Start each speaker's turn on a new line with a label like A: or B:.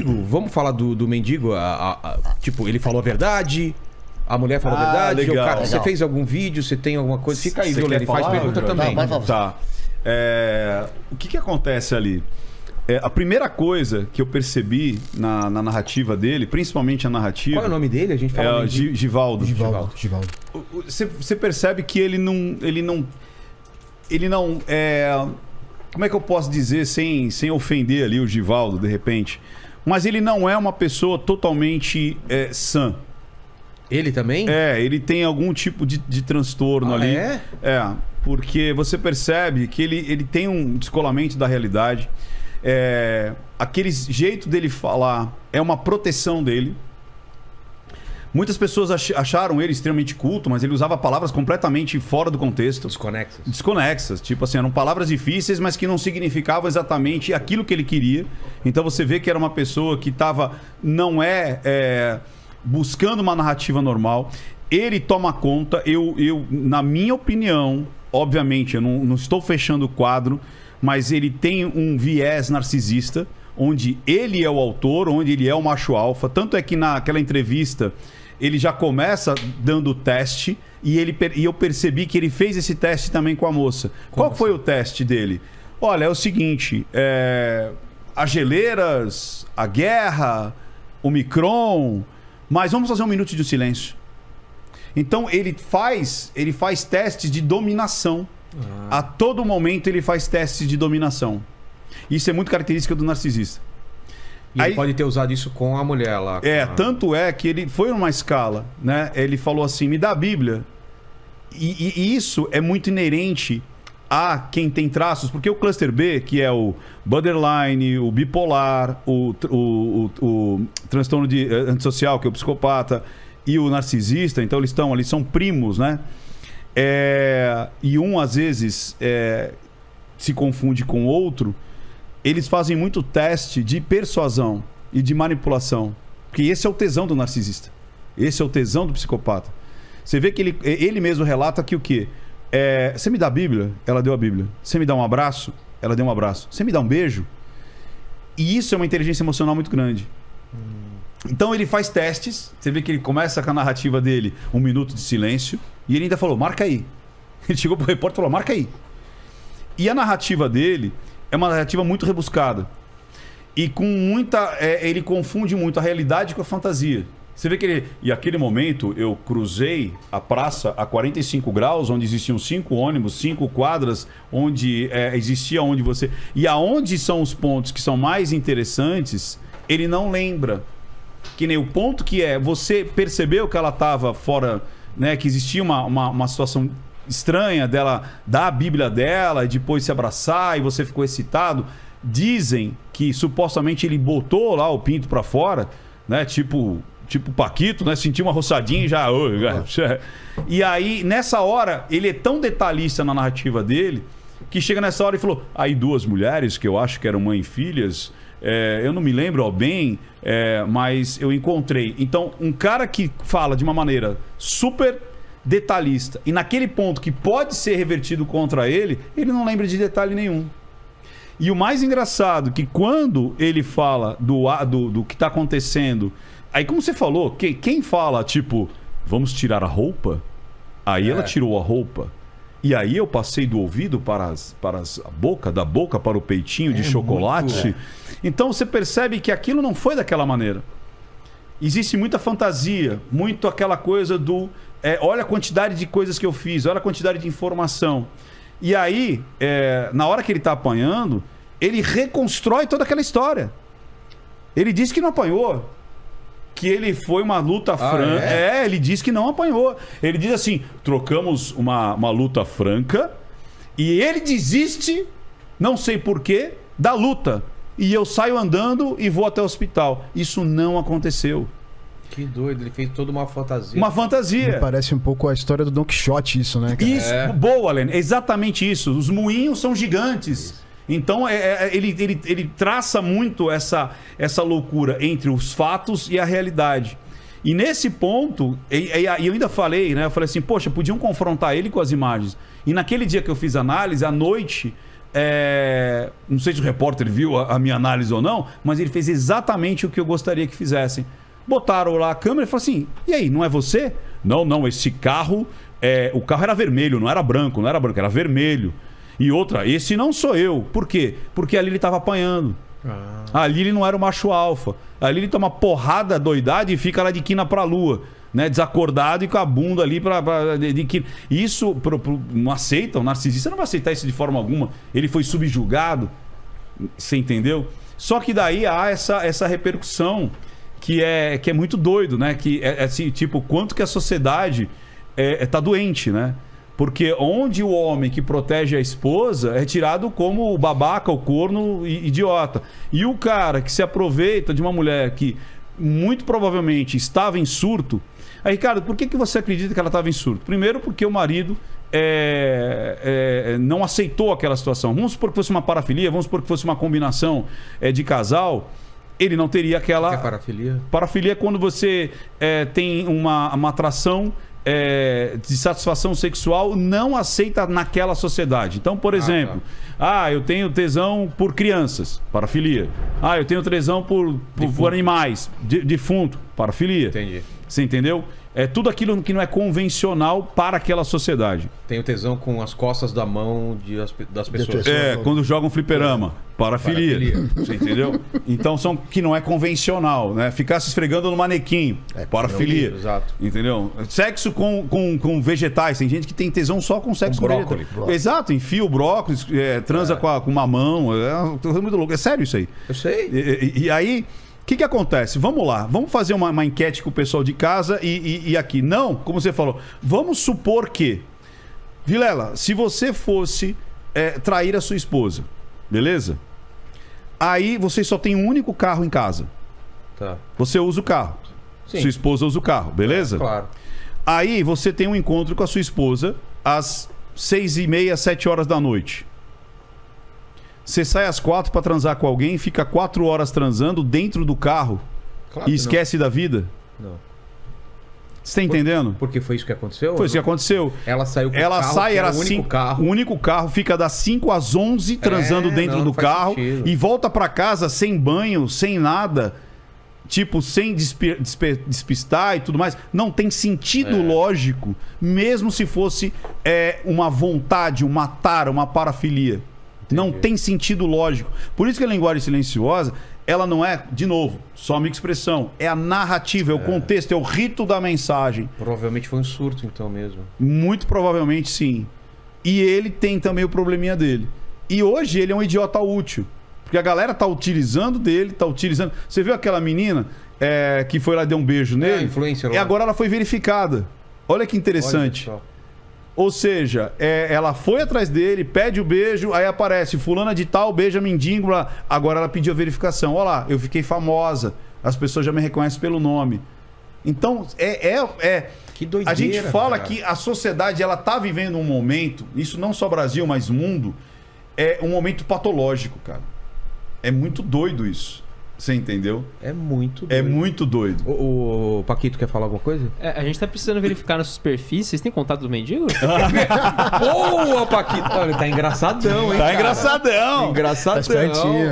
A: mendigo, vamos falar do mendigo, tipo, ele falou a verdade, a mulher falou a verdade,
B: legal,
A: cara, você
B: legal.
A: fez algum vídeo, você tem alguma coisa, fica aí,
B: Você
A: viu,
B: quer
A: ele faz
B: falar,
A: pergunta
B: Jorge?
A: também.
C: Não, vai falar.
B: Tá. O que acontece ali? A primeira coisa que eu percebi na narrativa dele, principalmente a narrativa...
A: Qual é o nome dele? A gente fala mendigo.
B: Givaldo.
C: Givaldo.
B: Você percebe que ele não como é que eu posso dizer sem ofender ali o Givaldo, de repente? Mas ele não é uma pessoa totalmente sã.
A: Ele também?
B: Ele tem algum tipo de transtorno ali. Porque você percebe que ele tem um descolamento da realidade. Aquele jeito dele falar é uma proteção dele. Muitas pessoas acharam ele extremamente culto, mas ele usava palavras completamente fora do contexto. Desconexas. Tipo assim, eram palavras difíceis, mas que não significavam exatamente aquilo que ele queria. Então você vê que era uma pessoa que não buscando uma narrativa normal. Ele toma conta, na minha opinião, obviamente, eu não estou fechando o quadro, mas ele tem um viés narcisista, onde ele é o autor, onde ele é o macho alfa. Tanto é que naquela entrevista ele já começa dando o teste e eu percebi que ele fez esse teste também com a moça. Qual foi o teste dele? Olha, é o seguinte, as geleiras, a guerra, o Micron, mas vamos fazer um minuto de silêncio. Então ele faz testes de dominação. A todo momento ele faz testes de dominação. Isso é muito característica do narcisista.
A: E ele pode ter usado isso com a mulher lá.
B: Tanto é que ele foi numa escala, né? Ele falou assim, me dá a Bíblia. E isso é muito inerente a quem tem traços, porque o cluster B, que é o borderline, o bipolar, o transtorno antissocial, que é o psicopata, e o narcisista, então eles estão ali, são primos, né? E um às vezes se confunde com o outro. Eles fazem muito teste de persuasão e de manipulação, porque esse é o tesão do narcisista, esse é o tesão do psicopata. Você vê que ele mesmo relata que o quê? Você me dá a Bíblia? Ela deu a Bíblia. Você me dá um abraço? Ela deu um abraço. Você me dá um beijo? E isso é uma inteligência emocional muito grande. Então ele faz testes. Você vê que ele começa com a narrativa dele, 1 minuto de silêncio, e ele ainda falou, marca aí. Ele chegou pro repórter e falou, marca aí. E a narrativa dele é uma narrativa muito rebuscada. E com muita... ele confunde muito a realidade com a fantasia. Você vê que E aquele momento eu cruzei a praça a 45 graus, onde existiam 5 ônibus, 5 quadras, onde existia onde você... E aonde são os pontos que são mais interessantes, ele não lembra. Que nem o ponto que você percebeu que ela estava fora, né? Que existia uma situação estranha dela dar a Bíblia dela e depois se abraçar e você ficou excitado. Dizem que supostamente ele botou lá o pinto pra fora, né? Tipo Paquito, né? Sentiu uma roçadinha e já... E aí, nessa hora, ele é tão detalhista na narrativa dele que chega nessa hora e falou, aí 2 mulheres que eu acho que eram mãe e filhas, eu não me lembro ao bem, mas eu encontrei. Então, um cara que fala de uma maneira super detalhista e naquele ponto que pode ser revertido contra ele, ele não lembra de detalhe nenhum. E o mais engraçado que quando ele fala do que está acontecendo, aí como você falou, quem fala tipo, vamos tirar a roupa? Aí ela tirou a roupa. E aí eu passei do ouvido para a boca, da boca para o peitinho de chocolate. Então você percebe que aquilo não foi daquela maneira. Existe muita fantasia, muito aquela coisa do... olha a quantidade de coisas que eu fiz, olha a quantidade de informação. E aí, na hora que ele está apanhando, ele reconstrói toda aquela história. Ele diz que não apanhou. Que ele foi uma luta franca. Ele diz que não apanhou. Ele diz assim, trocamos uma luta franca e ele desiste, não sei porquê, da luta. E eu saio andando e vou até o hospital. Isso não aconteceu.
A: Que doido, ele fez toda uma fantasia.
B: Uma fantasia.
C: Me parece um pouco a história do Don Quixote isso, né, cara?
B: Isso, boa, Len. Exatamente isso. Os moinhos são gigantes. Então ele traça muito essa loucura entre os fatos e a realidade. E nesse ponto, eu ainda falei, né? Eu falei assim, poxa, podiam confrontar ele com as imagens. E naquele dia que eu fiz análise, à noite, Não sei se o repórter viu a minha análise ou não, mas ele fez exatamente o que eu gostaria que fizessem. Botaram lá a câmera e falaram assim: e aí, não é você? Não, esse carro. O carro era vermelho, não era branco, era vermelho. E outra, esse não sou eu. Por quê? Porque ali ele estava apanhando. Ali ele não era o macho alfa. Ali ele toma porrada doidade e fica lá de quina pra lua, né? Desacordado e com a bunda ali de quina. Isso não aceita, o narcisista não vai aceitar isso de forma alguma. Ele foi subjugado. Você entendeu? Só que daí há essa repercussão que é muito doido, né? Que assim, tipo, quanto que a sociedade tá doente, né? Porque onde o homem que protege a esposa é tirado como o babaca, o corno idiota. E o cara que se aproveita de uma mulher que muito provavelmente estava em surto. Aí, Ricardo, por que você acredita que ela estava em surto? Primeiro, porque o marido não aceitou aquela situação. Vamos supor que fosse uma parafilia, vamos supor que fosse uma combinação de casal. Ele não teria aquela... O que é
A: parafilia?
B: Parafilia é quando você tem uma atração de satisfação sexual não aceita naquela sociedade. Então, por exemplo, eu tenho tesão por crianças, parafilia. Eu tenho tesão por animais, defunto, parafilia.
A: Entendi.
B: Você entendeu? É tudo aquilo que não é convencional para aquela sociedade.
A: Tenho tesão com as costas da mão das pessoas.
B: Quando jogam fliperama. Parafilia. Você entendeu? Então são que não é convencional, né? Ficar se esfregando no manequim. Parafilia.
A: Exato.
B: Entendeu? Sexo com vegetais. Tem gente que tem tesão só com sexo com
A: brócolis.
B: Exato, enfia o brócolis, transa com uma mão. É muito louco. É sério isso aí.
A: Eu sei.
B: E aí... O que acontece? Vamos lá, vamos fazer uma enquete com o pessoal de casa e aqui. Não, como você falou, vamos supor que... Vilela, se você fosse trair a sua esposa, beleza? Aí você só tem um único carro em casa.
A: Tá.
B: Você usa o carro.
A: Sim.
B: Sua esposa usa o carro, beleza?
A: Claro.
B: Aí você tem um encontro com a sua esposa às 6h30, 7 horas da noite. Você sai às 4 para transar com alguém, fica 4 horas transando dentro do carro e esquece da vida?
A: Não.
B: Você tá entendendo?
A: Porque foi isso que aconteceu?
B: Foi isso que aconteceu.
A: Ela saiu com o carro,
B: sai, era
A: o único carro.
B: O único carro, fica das 5 às 11 transando dentro do carro e volta para casa sem banho, sem nada. Tipo, sem despistar e tudo mais. Não tem sentido lógico, mesmo se fosse uma vontade, um matar, uma parafilia. Entendi. Não tem sentido lógico. Por isso que a linguagem silenciosa, ela não é, de novo, só uma expressão. É a narrativa, é o contexto, é o rito da mensagem.
A: Provavelmente foi um surto, então, mesmo.
B: Muito provavelmente, sim. E ele tem também o probleminha dele. E hoje ele é um idiota útil. Porque a galera tá utilizando dele, tá utilizando... Você viu aquela menina que foi lá e deu um beijo nele?
A: Influencer lá.
B: E agora ela foi verificada. Olha que interessante.
A: Olha,
B: ou seja, ela foi atrás dele, pede o beijo, aí aparece fulana de tal, beija mendigo, agora ela pediu a verificação. Olha lá, eu fiquei famosa, as pessoas já me reconhecem pelo nome. Então,
A: que doideira,
B: a gente fala,
A: cara,
B: que a sociedade ela tá vivendo um momento, isso não só Brasil, mas mundo, é um momento patológico, cara. É muito doido isso. Você entendeu?
A: É muito doido.
B: É muito doido.
A: O Paquito quer falar alguma coisa?
D: A gente tá precisando verificar nossos perfis. Vocês têm contato do mendigo?
A: Boa, Paquito! Olha, tá engraçadão, hein?
B: Tá engraçadão.
A: Engraçadão.
C: Tá espertinho,